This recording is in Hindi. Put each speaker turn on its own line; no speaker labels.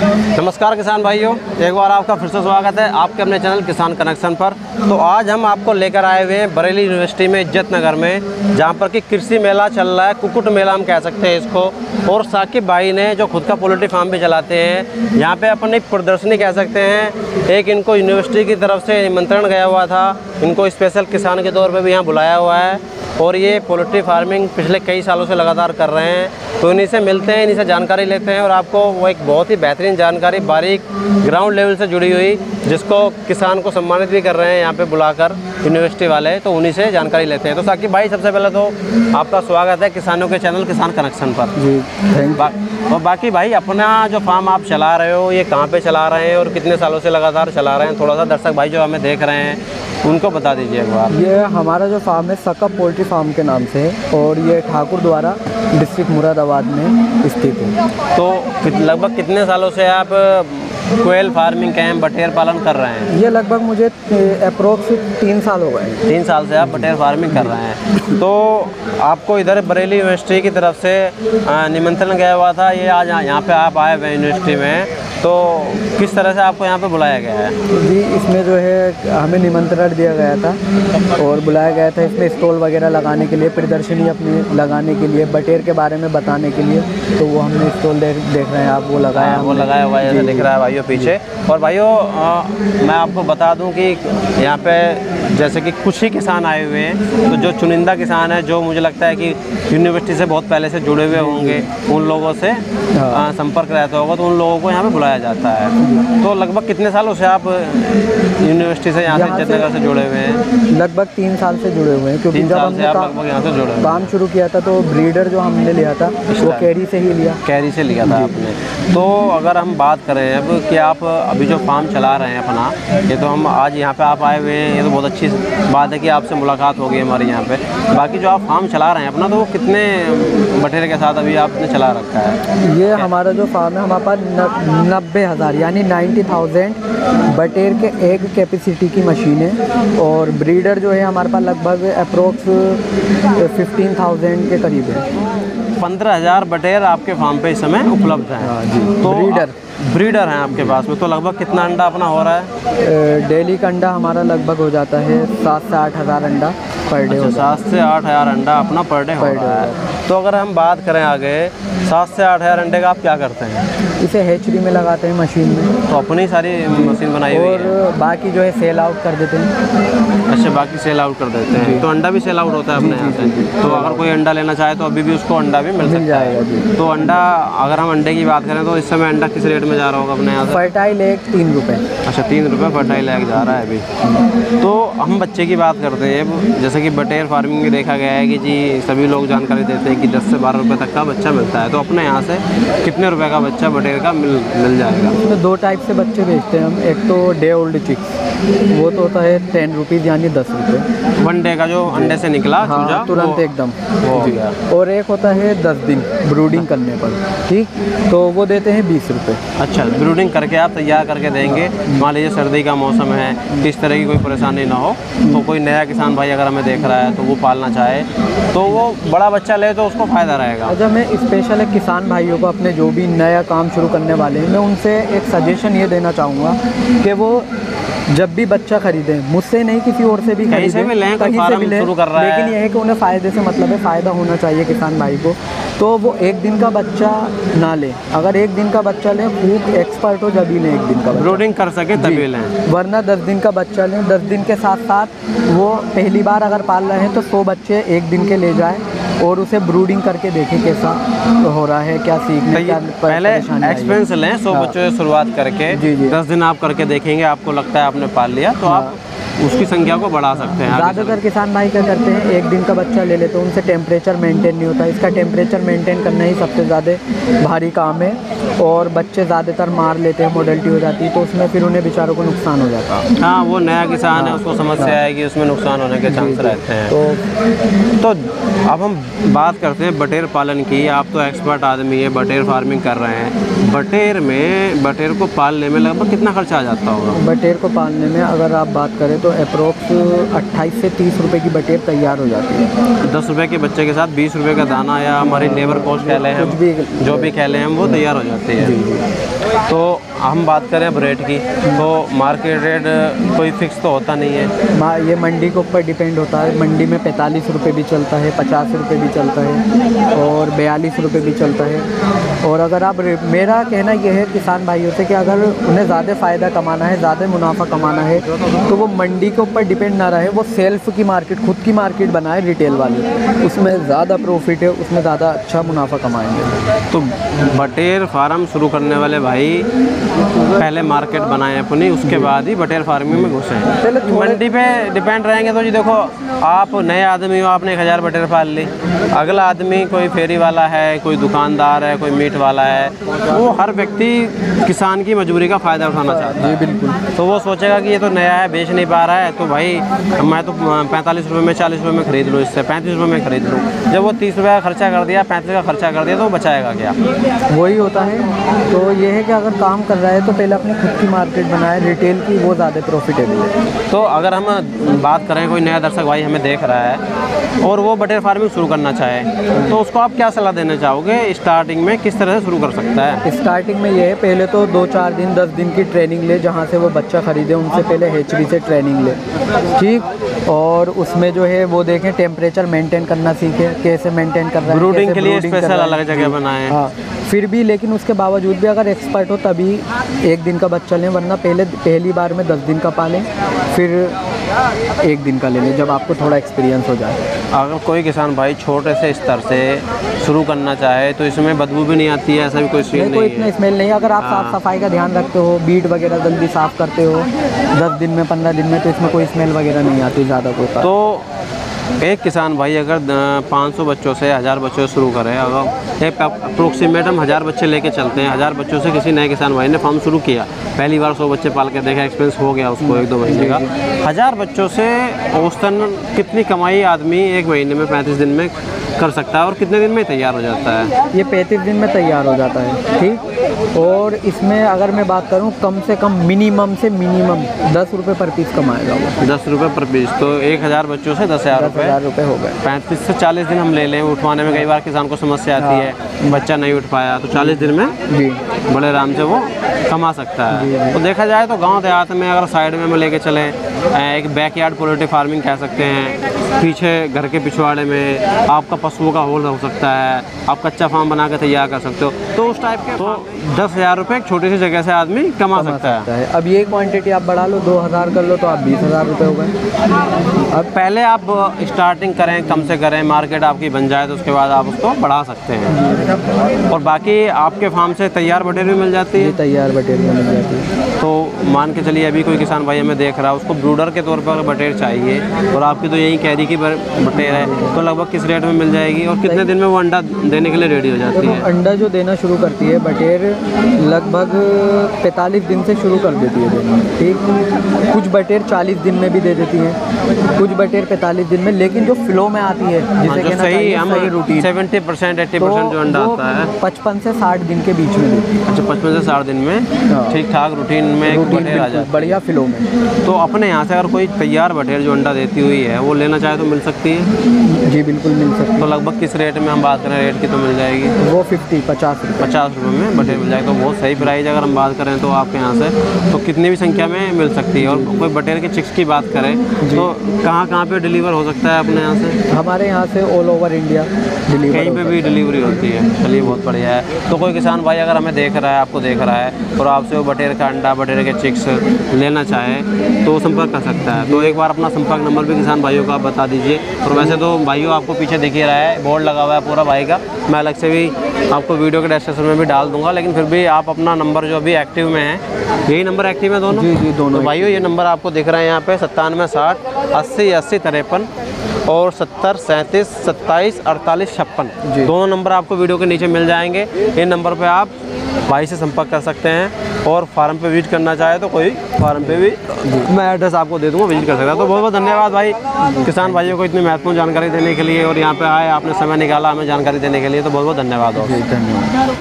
नमस्कार किसान भाइयों, एक बार आपका फिर से स्वागत है आपके अपने चैनल किसान कनेक्शन पर। तो आज हम आपको लेकर आए हुए हैं बरेली यूनिवर्सिटी में इज्जत नगर में, जहां पर कि कृषि मेला चल रहा है, कुक्कुट मेला हम कह सकते हैं इसको। और साकिब भाई ने जो खुद का पोल्ट्री फार्म भी चलाते हैं, यहाँ पे अपन एक प्रदर्शनी कह सकते हैं। एक इनको यूनिवर्सिटी की तरफ से निमंत्रण गया हुआ था, इनको स्पेशल किसान के तौर पर भी यहाँ बुलाया हुआ है। और ये पोल्ट्री फार्मिंग पिछले कई सालों से लगातार कर रहे हैं। तो इन्हीं से मिलते हैं, इन्हीं से जानकारी लेते हैं और आपको वो एक बहुत ही बेहतरीन जानकारी बारीक ग्राउंड लेवल से जुड़ी हुई, जिसको किसान को सम्मानित भी कर रहे हैं यहाँ पे बुलाकर यूनिवर्सिटी वाले, तो उन्हीं से जानकारी लेते हैं। तो साकिब भाई, सबसे पहले तो आपका स्वागत है किसानों के चैनल किसान कनेक्शन पर
जी। Thank you.
और बाकी भाई, अपना जो फार्म आप चला रहे हो, ये कहाँ पे चला रहे हैं और कितने सालों से लगातार चला रहे हैं, थोड़ा सा दर्शक भाई जो हमें देख रहे हैं उनको बता दीजिए एक बार।
ये हमारा जो फार्म है सकब पोल्ट्री फार्म के नाम से है और ये ठाकुर द्वारा डिस्ट्रिक्ट मुरादाबाद में स्थित है।
तो लगभग कितने सालों से आप कोयल फार्मिंग कैम बटेर पालन कर रहे हैं?
ये लगभग मुझे अप्रोक्स 3 साल हो गए।
3 साल से आप बटेर फार्मिंग कर रहे हैं। तो आपको इधर बरेली यूनिवर्सिटी की तरफ से निमंत्रण गया हुआ था, ये आज यहाँ पे आप आए हुए यूनिवर्सिटी में, तो किस तरह से आपको यहाँ पे बुलाया गया है?
जी, इसमें जो है हमें निमंत्रण दिया गया था और बुलाया गया था इसमें स्टॉल वगैरह लगाने के लिए, प्रदर्शनी अपनी लगाने के लिए, बटेर के बारे में बताने के लिए। तो वो हमने स्टॉल देख रहे हैं आप, वो लगाया
हुआ है, दिख रहा है भाइयों पीछे। और भाइयों, मैं आपको बता दूं कि यहाँ पे जैसे कि कुछ ही किसान आए हुए हैं, तो जो चुनिंदा किसान है, जो मुझे लगता है कि यूनिवर्सिटी से बहुत पहले से जुड़े हुए होंगे, उन लोगों से संपर्क रहता होगा, तो उन लोगों को यहाँ पे बुलाया जाता है। तो लगभग कितने सालों से आप यूनिवर्सिटी से यहाँ से इज्जत नगर से जुड़े हुए हैं?
लगभग 3 साल से जुड़े हुए हैं, क्योंकि जब हमने
यहाँ से जुड़े
काम शुरू किया था तो ब्रीडर जो हमने लिया था वो कैरी से ही लिया।
कैरी से लिया था आपने। तो अगर हम बात करें अब कि आप अभी जो फार्म चला रहे हैं अपना, ये तो हम आज यहाँ पे आप आए हुए हैं, ये तो बहुत अच्छी बात है कि आपसे मुलाकात हो गई हमारी यहाँ पे। बाकी जो आप फार्म चला रहे हैं अपना, तो वो कितने बटेरे के साथ अभी आपने चला रखा है?
ये हमारा जो फार्म है, हमारे पास 90,000 यानी 90,000 बटेर के एग कैपेसिटी की मशीन है। और ब्रीडर जो है हमारे पास लगभग अप्रोक्स 15,000 के करीब है।
15,000 बटेर आपके फार्म पे इस समय उपलब्ध हैं।
जी।
तो ब्रीडर हैं आपके पास में, तो लगभग कितना अंडा अपना हो रहा है?
डेली का अंडा हमारा लगभग हो जाता है 7 से 8 हज़ार अंडा पर डे।
7 से 8 हज़ार अंडा अपना पर डे हो रहा है। तो अगर हम बात करें आगे 7 से 8 हज़ार अंडे का, आप क्या करते हैं?
इसे हैचरी में लगाते हैं मशीन में।
तो अपनी सारी मशीन बनाई हुई है
और बाकी जो है सेल आउट कर देते हैं।
अच्छा, बाकी सेल आउट कर देते हैं। तो अंडा भी सेल आउट होता है अपने यहाँ से? तो अगर कोई अंडा लेना चाहे तो अभी भी उसको अंडा भी मिल सकता है। तो अंडा, अगर हम अंडे की बात करें तो इस समय अंडा किस रेट में जा रहा होगा अपने यहाँ से?
फर्टाइल एग 3 रुपये।
अच्छा, 3 रुपये फर्टाइल एग जा रहा है अभी। तो हम बच्चे की बात करते हैं, जैसे कि बटेर फार्मिंग में देखा गया है कि जी सभी लोग जानकारी देते हैं कि 10 से 12 रुपये तक का बच्चा मिलता है। तो अपने यहाँ से कितने रुपए का बच्चा बटेर का मिल जाएगा?
इसमें 2 टाइप से बच्चे बेचते हैं हम। एक तो डे ओल्ड चिक्स, वो तो होता है 10 रुपीज़ यानी 10 रुपये।
1 डे का जो अंडे से निकला,
हाँ, तुरंत एकदम
हो गया।
और एक होता है 10 दिन ब्रूडिंग करने पर, ठीक, तो वो देते हैं 20 रुपये।
अच्छा, ब्रूडिंग करके आप तैयार करके देंगे। मान लीजिए सर्दी का मौसम है, किस तरह की कोई परेशानी ना हो, तो कोई नया किसान भाई अगर हमें देख रहा है तो वो पालना चाहे तो वो बड़ा बच्चा ले तो उसको फ़ायदा रहेगा।
अच्छा, मैं स्पेशल एक किसान भाइयों को, अपने जो भी नया काम शुरू करने वाले हैं, मैं उनसे एक सजेशन ये देना चाहूँगा कि वो जब भी बच्चा खरीदें, मुझसे नहीं किसी और से भी खरीदें, कहीं से भी लें, लेकिन यह है कि उन्हें फ़ायदे से मतलब है, फ़ायदा होना चाहिए किसान भाई को। तो वो 1 दिन का बच्चा ना लें। अगर 1 दिन का बच्चा लें, खूब एक्सपर्ट हो जब ही लें 1 दिन का, ब्रूडिंग
कर सके तभी लें,
वरना 10 दिन का बच्चा लें। 10 दिन के साथ साथ वो पहली बार अगर पाल रहे हैं तो 100 बच्चे 1 दिन के ले जाएं और उसे ब्रूडिंग करके देखें कैसा हो रहा है, क्या सीखने, क्या
पहले एक्सपीरियंस लें। 100 बच्चों से शुरुआत करके 10 दिन आप करके देखेंगे, आपको लगता है आपने पाल लिया तो आप उसकी संख्या को बढ़ा सकते हैं।
ज़्यादातर किसान भाई क्या करते हैं, 1 दिन का बच्चा ले लेते हैं, उनसे टेम्परेचर मेंटेन नहीं होता। इसका टेम्परेचर मेंटेन करना ही सबसे ज़्यादा भारी काम है और बच्चे ज़्यादातर मार लेते हैं, मोडलिटी हो जाती है, तो उसमें फिर उन्हें बेचारों को नुकसान हो जाता है।
हाँ, वो नया किसान है, उसको समस्या आएगी, उसमें नुकसान होने के चांस रहते हैं। तो अब हम बात करते हैं बटेर पालन की। आप तो एक्सपर्ट आदमी है, बटेर फार्मिंग कर रहे हैं। बटेर को पालने में लगभग कितना खर्चा आ जाता होगा?
बटेर को पालने में अगर आप बात करें तो तो अप्रोक्स 28 से 30 रुपए की बटेर तैयार हो जाती है।
10 रुपये के बच्चे के साथ 20 रुपये का दाना या हमारी लेबर कॉस्ट कह लें हम, जो भी कह लें हम, वो तैयार हो जाती है। तो हम बात करें अब रेट की, तो मार्केट रेट कोई फिक्स तो होता नहीं है,
ये मंडी के ऊपर डिपेंड होता है। मंडी में 45 रुपये भी चलता है, 50 रुपये भी चलता है और 42 रुपये भी चलता है। और अगर आप, मेरा कहना यह है किसान भाइयों से कि अगर उन्हें ज़्यादा फ़ायदा कमाना है, ज़्यादा मुनाफा कमाना है, तो वो मंडी के ऊपर डिपेंड ना रहे, वो सेल्फ की मार्केट, खुद की मार्केट बनाए रिटेल वाली, उसमें ज़्यादा प्रॉफिट है, उसमें ज़्यादा अच्छा मुनाफा कमाएंगे।
तो बटेर फार्म शुरू करने वाले भाई पहले मार्केट बनाएं अपनी, उसके बाद ही बटेर फार्मिंग में घुसें।
पहले
मंडी पे डिपेंड रहेंगे तो जी देखो, आप नए आदमी हो, आपने 1000 बटेर पाल ली, अगला आदमी कोई फेरी वाला है, कोई दुकानदार है, कोई मीट वाला है, वो हर व्यक्ति किसान की मजबूरी का फ़ायदा उठाना चाहता है।
जी बिल्कुल।
तो वो सोचेगा कि ये तो नया है, बेच नहीं पा रहा है, तो भाई मैं तो 45 रुपये में, 40 रुपये में ख़रीद लूँ, इससे 35 रुपये में ख़रीद लूँ। जब वो 30 रुपये का खर्चा कर दिया, 35 का खर्चा कर दिया, तो वो बचाएगा क्या?
वही होता है। तो ये है कि अगर काम कर रहा है तो पहले अपनी खुद की मार्केट बनाए रिटेल की, वो ज़्यादा प्रॉफिटेबल है।
तो अगर हम बात करें, कोई नया दर्शक भाई हमें देख रहा है और वो बटेर फार्मिंग शुरू करना चाहे, तो उसको आप क्या सलाह देना चाहोगे? स्टार्टिंग में किस तरह से शुरू कर सकता है?
स्टार्टिंग में ये है, पहले तो 2-4 दिन 10 दिन की ट्रेनिंग ले, जहाँ से वो बच्चा ख़रीदे उनसे पहले हेचरी से ट्रेनिंग ले, ठीक। और उसमें जो है वो देखें, टेम्परेचर मेंटेन करना सीखे, कैसे मेंटेन कर रहा है,
ब्रूडिंग के लिए स्पेशल अलग जगह बनाएं।
हाँ, फिर भी लेकिन उसके बावजूद भी अगर एक्सपर्ट हो तभी 1 दिन का बच्चा लें, वरना पहली बार में 10 दिन का पालें, फिर 1 दिन का ले लें जब आपको थोड़ा एक्सपीरियंस हो जाए।
अगर कोई किसान भाई छोटे से स्तर से शुरू करना चाहे तो इसमें बदबू भी नहीं आती है, ऐसा भी कोई सीन नहीं है?
इतना स्मेल नहीं, अगर आप साफ़ सफाई का ध्यान रखते हो, बीट वगैरह जल्दी साफ़ करते हो 10 दिन में, 15 दिन में, तो इसमें कोई स्मेल वगैरह नहीं आती ज़्यादा कोई।
तो एक किसान भाई अगर 500 बच्चों से, 1000 बच्चों से शुरू करें, अगर एक अप्रोक्सीमेट हम 1000 बच्चे लेके चलते हैं, 1000 बच्चों से किसी नए किसान भाई ने फार्म शुरू किया, पहली बार 100 बच्चे पाल के देखा, एक्सपीरियंस हो गया उसको 1-2 महीने का, 1000 बच्चों से औसतन कितनी कमाई आदमी 1 महीने में, 35 दिन में कर सकता है और कितने दिन में तैयार हो जाता है?
ये 35 दिन में तैयार हो जाता है, ठीक। और इसमें अगर मैं बात करूं, कम से कम मिनिमम से मिनिमम 10 रुपये पर पीस कमाएगा वो।
10 रुपये पर पीस, तो 1000 बच्चों से 10,000
रुपये हो गए।
35 से 40 दिन हम ले लें, उठवाने में कई बार किसान को समस्या आती है, बच्चा नहीं उठ पाया, तो 40 दिन में
जी
बड़े आराम से वो कमा सकता है। तो देखा जाए तो गांव देहात में अगर साइड में लेके चलें, एक बैकयार्ड पोल्ट्री फार्मिंग कह सकते हैं, पीछे घर के पिछवाड़े में आपका पशुओं का होल हो सकता है, आप कच्चा फार्म बना के तैयार कर सकते हो, तो उस टाइप के तो 10,000 रुपये एक छोटी सी जगह से आदमी कमा सकता है।
अब ये क्वांटिटी आप बढ़ा लो, 2000 कर लो, तो आप 20,000 रुपये हो गए।
अब पहले आप स्टार्टिंग करें, कम से करें, मार्केट आपकी बन जाए तो उसके बाद आप उसको बढ़ा सकते हैं। और बाकी आपके फार्म से तैयार बटेर भी मिल जाती है?
तैयार बटेर भी मिल जाती है।
तो मान के चलिए अभी कोई किसान भाई हमें देख रहा है, उसको ब्रूडर के तौर पर बटेर चाहिए और आपकी तो यही कैरी की बटेर है, तो लगभग किस रेट में मिल जाएगी और कितने दिन में वो अंडा देने के लिए रेडी हो जाती है?
अंडा जो देना शुरू करती है बटेर, लगभग 45 दिन से शुरू कर देती है देना, ठीक। कुछ बटेर 40 दिन में भी दे देती है, कुछ बटेर 45 दिन में, लेकिन जो फ्लो में आती है, जिसे कहना चाहिए सही रूटीन,
70% 80% जो अंडा आता है
55 से 60 दिन के बीच में देती है।
अच्छा, 55 से 60 दिन में ठीक ठाक रूटीन में बटेर आ जाती है,
बढ़िया फ्लो में।
तो अपने यहाँ से अगर कोई तैयार बटेर जो अंडा देती हुई है वो लेना चाहे तो मिल सकती है?
जी बिल्कुल मिल सकती है।
तो लगभग किस रेट में हम बात करें रेट की तो मिल जाएगी?
वो 50
रुपये में बटेर मिल जाएगा, तो बहुत सही प्राइस। अगर हम बात करें तो आपके यहाँ से तो कितनी भी संख्या में मिल सकती है। और कोई बटेर के चिक्स की बात करें तो कहाँ पे डिलीवर हो सकता है अपने यहाँ से?
हमारे यहाँ से ऑल ओवर इंडिया डिलीवर,
कहीं पे भी डिलीवरी होती है। चलिए बहुत बढ़िया है। तो कोई किसान भाई अगर हमें देख रहा है, आपको देख रहा है और आपसे वो बटेर का अंडा, बटेर के चिक्स लेना चाहे तो संपर्क कर सकता है। तो एक बार अपना संपर्क नंबर भी किसान भाइयों का आप बता दीजिए। और वैसे तो भाइयों आपको पीछे दिख ही रहा है, बोर्ड लगा हुआ है पूरा भाई का, मैं अलग से भी आपको वीडियो के डिस्क्रिप्शन में भी डाल दूंगा, लेकिन फिर भी आप अपना नंबर जो अभी एक्टिव में है, यही नंबर एक्टिव है दोनों?
जी दोनों।
तो भाइयों ये नंबर आपको दिख रहा है यहाँ पे 97 60 80 80 53 और 70 37 27 48 56। दोनों नंबर आपको वीडियो के नीचे मिल जाएंगे। इन नंबर पे आप भाई से संपर्क कर सकते हैं और फार्म पे विजिट करना चाहे तो कोई फार्म पे भी मैं एड्रेस आपको दे दूँगा, विजिट कर सकता है। तो बहुत बहुत धन्यवाद भाई किसान भाइयों को इतनी महत्वपूर्ण जानकारी देने के लिए, और यहाँ पे आए आपने समय निकाला हमें जानकारी देने के लिए, तो बहुत बहुत धन्यवाद।
धन्यवाद।